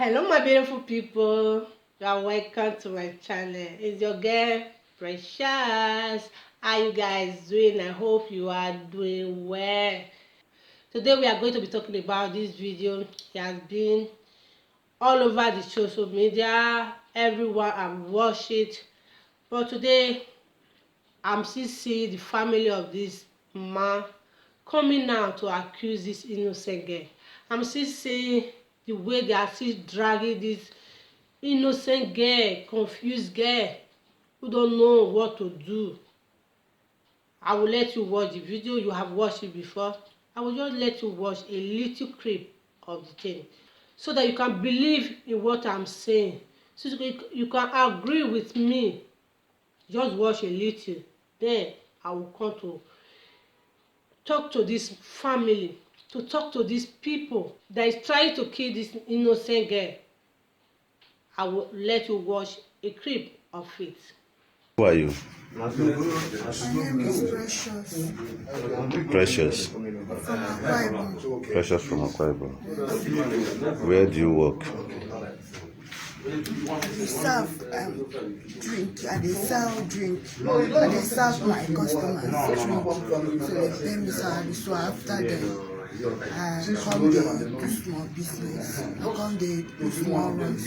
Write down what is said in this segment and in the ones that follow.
Hello my beautiful people, you are welcome to my channel. It's your girl Precious. How you guys doing? I hope you are doing well. Today we are going to be talking about this video. It has been all over the social media. Everyone have watched it, but today I'm still seeing the family of this man coming out to accuse this innocent girl. I'm still seeing the way they are still dragging this innocent girl, confused girl who don't know what to do. I will let you watch the video. You have watched it before. I will just let you watch a little clip of the thing so that you can believe in what I'm saying, so you can agree with me. Just watch a little, then I will come to talk to this family, to talk to these people that is trying to kill this innocent girl. I will let you watch a clip of it. Who are you? My name is Precious Precious. from Akwa Ibom. Precious from Akwa Ibom. Where do you work? We serve drink, and they sell drink, and they serve my customers drink. So they pay me salary. So after them, I come they do small business. I come they do small runs.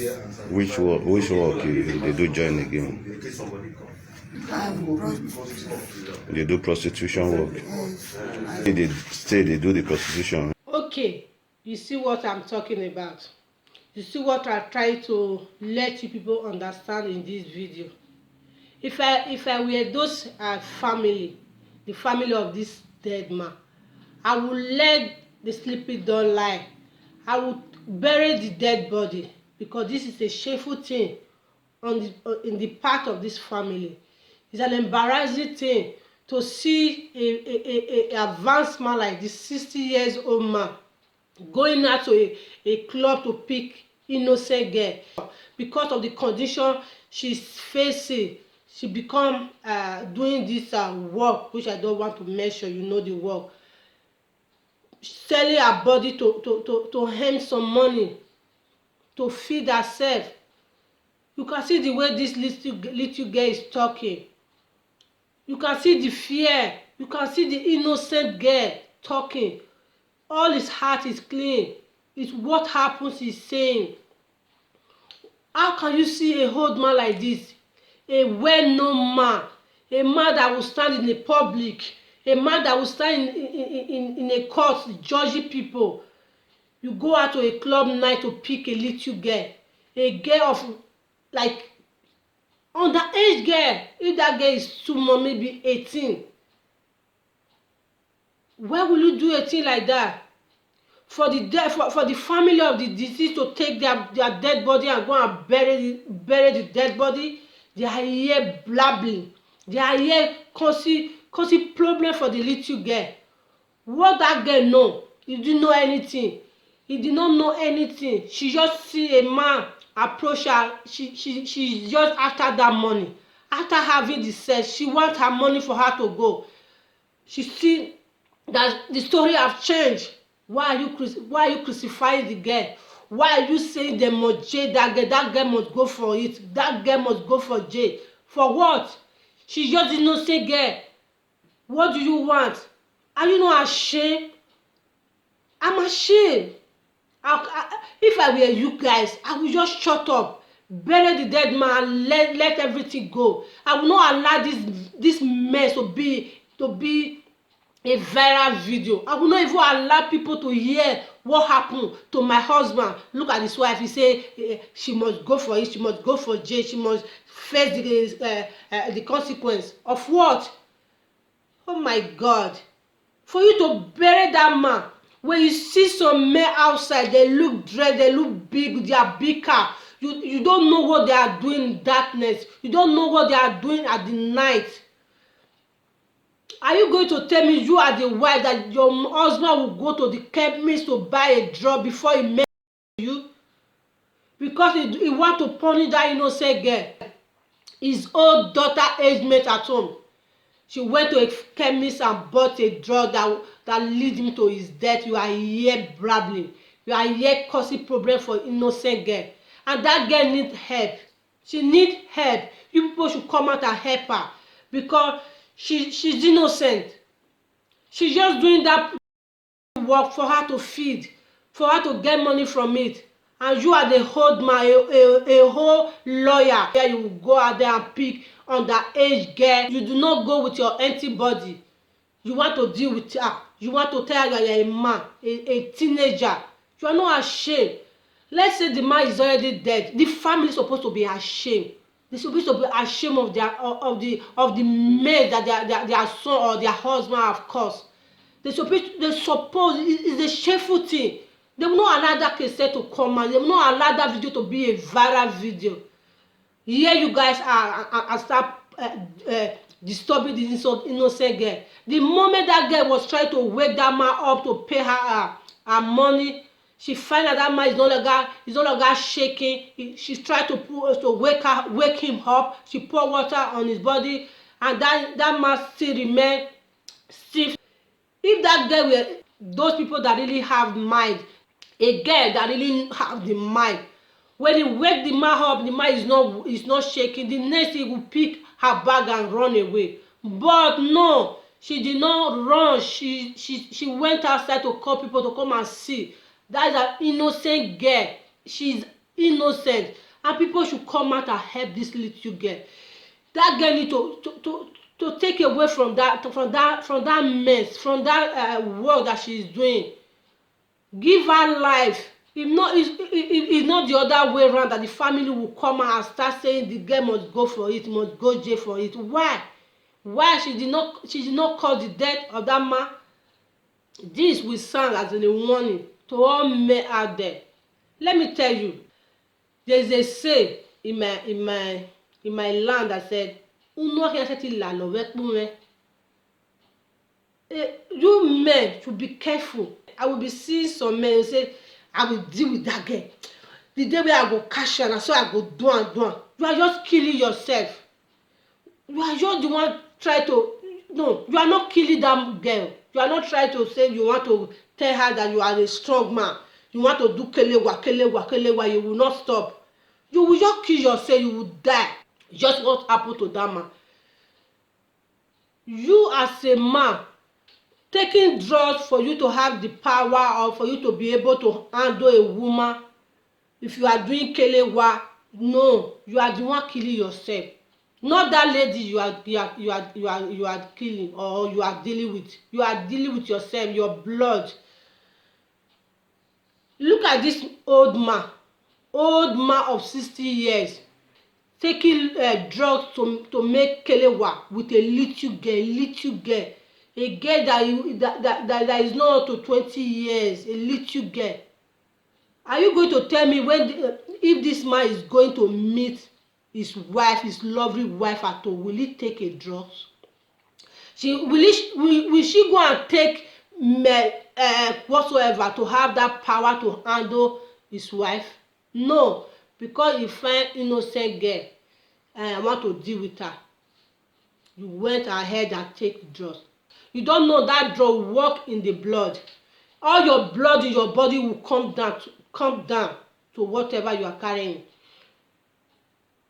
Which work they do join again? They do prostitution work. Yes, They say they do the prostitution. Okay, you see what I'm talking about. You see what I try to let you people understand in this video. If I were those family, the family of this dead man, I would let the sleeping dog lie. I would bury the dead body, because this is a shameful thing in the part of this family. It's an embarrassing thing to see a advanced man like this 60 years old man going out to a club to pick innocent girl. Because of the condition she's facing, she become doing this work which I don't want to mention. You know the work, selling her body to earn some money to feed herself. You can see the way this little girl is talking. You can see the fear. You can see the innocent girl talking. All his heart is clean. It's what happens he's saying. How can you see a old man like this, a well-known man, a man that will stand in the public, a man that will stand in a court judging people? You go out to a club night to pick a little girl, a girl of like underage girl. If that girl is too much, maybe 18. Why will you do a thing like that? For the family of the deceased to take their dead body and go and bury the dead body, they are here blabbing. They are here causing problem for the little girl. What that girl know? He didn't know anything. He did not know anything. She just see a man approach her. She just after that money. After having the sex, she want her money for her to go. She see that the story have changed. Why are you crucifying the girl? Why are you saying they must jail that girl? That girl must go for it. That girl must go for jail. For what? She's just an innocent girl. What do you want? Are you not ashamed? I'm ashamed. If I were you guys, I would just shut up, bury the dead man, let everything go. I will not allow this mess to be a viral video. I will not even allow people to hear what happened to my husband. Look at his wife. He say she must go for it. She must go for jail. She must face the consequence of what? Oh my God! For you to bury that man, when you see some men outside, they look dressed, they look big, they are big car. You don't know what they are doing in darkness. You don't know what they are doing at the night. Are you going to tell me you are the wife that your husband will go to the chemist to buy a drug before he marries you? Because he want to punish that innocent girl. His old daughter age mate at home. She went to a chemist and bought a drug that lead him to his death. You are here blabbing. You are here causing problem for innocent girl, and that girl need help. She need help. You people should come out and help her, because she's innocent. She's just doing that work for her to feed, for her to get money from it. And you are the whole man, a whole lawyer. Where you go out there and pick underage girl. You do not go with your empty body. You want to deal with her. You want to tell her you are a man, a teenager. You are not ashamed. Let's say the man is already dead. The family is supposed to be ashamed. They're supposed to be ashamed of the maid that their son or their husband have caused. They suppose it's a shameful thing. They will not allow that case to come out. They will not allow that video to be a viral video. Here you guys are start disturbing the innocent girl. The moment that girl was trying to wake that man up to pay her money, she find out that man is no longer shaking. She tried to wake him up. She pour water on his body, and that man still remain stiff. If that girl were those people that really have mind, a girl that really have the mind, when he wake the man up, the man is not shaking. The next thing, he will pick her bag and run away. But no, she did not run. She went outside to call people to come and see. That is an innocent girl. She's innocent, and people should come out and help this little girl. That girl need to take away from that mess, from that work that she is doing. Give her life. If not the other way around, that the family will come out and start saying the girl must go for it, must go jail for it. Why she did not cause the death of that man? This will sound as a warning to all men out there. Let me tell you, there's a say in my land that said, you men should be careful. I will be seeing some men who say, I will deal with that girl. The day where I go catch her, so I go do. You are just killing yourself. You are just the one trying to. No, you are not killing that girl. You are not trying to say you want to tell her that you are a strong man. You want to do kelewa. You will not stop. You will just kill yourself. You will die. Just what happened to that man. You as a man, taking drugs for you to have the power or for you to be able to handle a woman. If you are doing kelewa, no, you are the one killing yourself. Not that lady you are killing or you are dealing with. You are dealing with yourself, your blood. Look at this old man of 60 years, taking drugs to make kelewa with a little girl. A girl that is not up to 20 years, a little girl. Are you going to tell me if this man is going to meet his wife, his lovely wife at all, will he take a drug? Will she go and take whatsoever to have that power to handle his wife? No, because he find innocent girl and want to deal with her. You went ahead and take drugs. You don't know that drug work in the blood. All your blood in your body will come down to whatever you are carrying.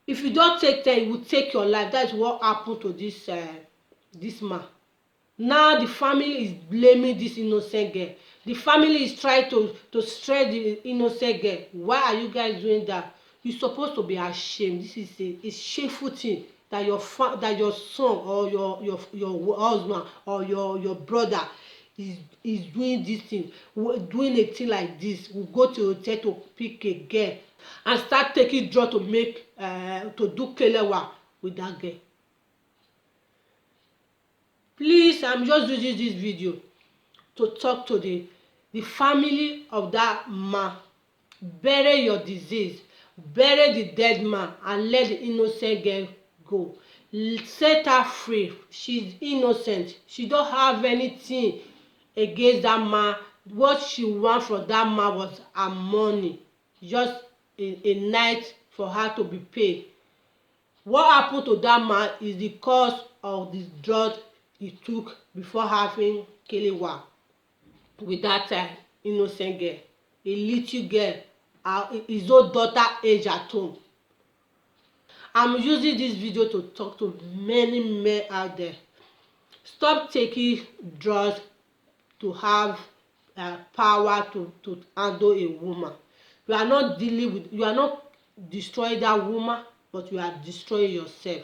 If you don't take time, it will take your life. That is what happened to this man. Now the family is blaming this innocent girl. The family is trying to stress the innocent girl. Why are you guys doing that? You're supposed to be ashamed. This is a shameful thing that your son or your husband or your brother is doing this thing, doing a thing like this. Will go to a hotel to pick a girl and start taking drugs to do kelewa with that girl. Please, I'm just using this video to talk to the family of that man. Bury your disease, bury the dead man, and let the innocent girl go. Set her free. She's innocent. She don't have anything against that man. What she want from that man was her money, just a night for her to be paid. What happened to that man is the cause of the drug he took before having kelewa with that innocent girl. a little girl, his own daughter age at home. I'm using this video to talk to many men out there. Stop taking drugs to have power to handle a woman. You are not destroying that woman, but you are destroying yourself.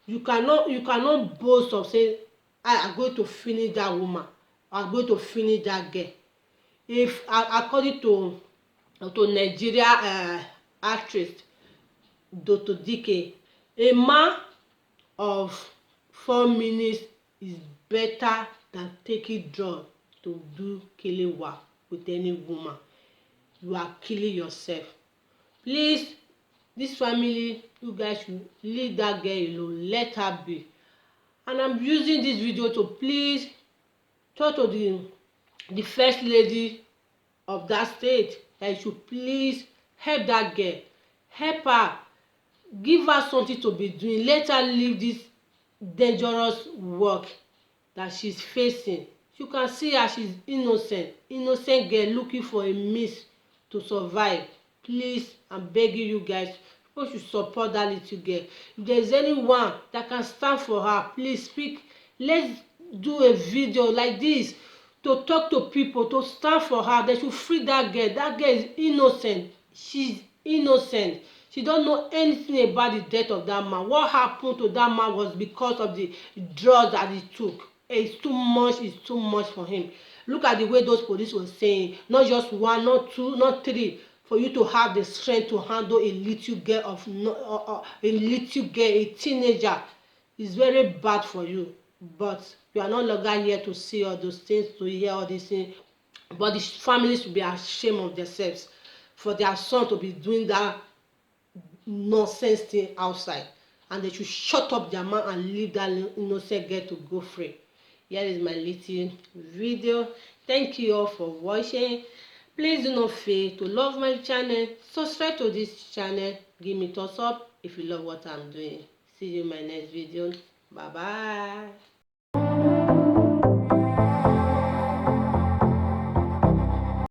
You cannot boast of saying, I am going to finish that woman, I'm going to finish that girl. If according to Nigeria actress Dr. Dike, a man of 4 minutes is better than taking drugs to do killing work with any woman. You are killing yourself. Please, this family, you guys should leave that girl alone, let her be. And I'm using this video to please talk to the first lady of that state that you should please help that girl, help her, give her something to be doing, let her leave this dangerous work that she's facing. You can see her, she's innocent girl looking for a means to survive. Please, I'm begging you guys, people should support that little girl. If there's anyone that can stand for her, please speak. Let's do a video like this to talk to people, to stand for her. They should free that girl. That girl is innocent. She's innocent. She don't know anything about the death of that man. What happened to that man was because of the drugs that he took. It's too much for him. Look at the way those police were saying, not just one, not two, not three, for you to have the strength to handle a little girl, a teenager. Is very bad for you. But you are no longer here to see all those things, to hear all these things. But the families should be ashamed of themselves for their son to be doing that nonsense thing outside, and they should shut up their mouth and leave that innocent girl to go free. Here is my little video. Thank you all for watching. Please do not fail to love my channel, subscribe to this channel, give me thumbs up if you love what I'm doing. See you in my next video. Bye bye.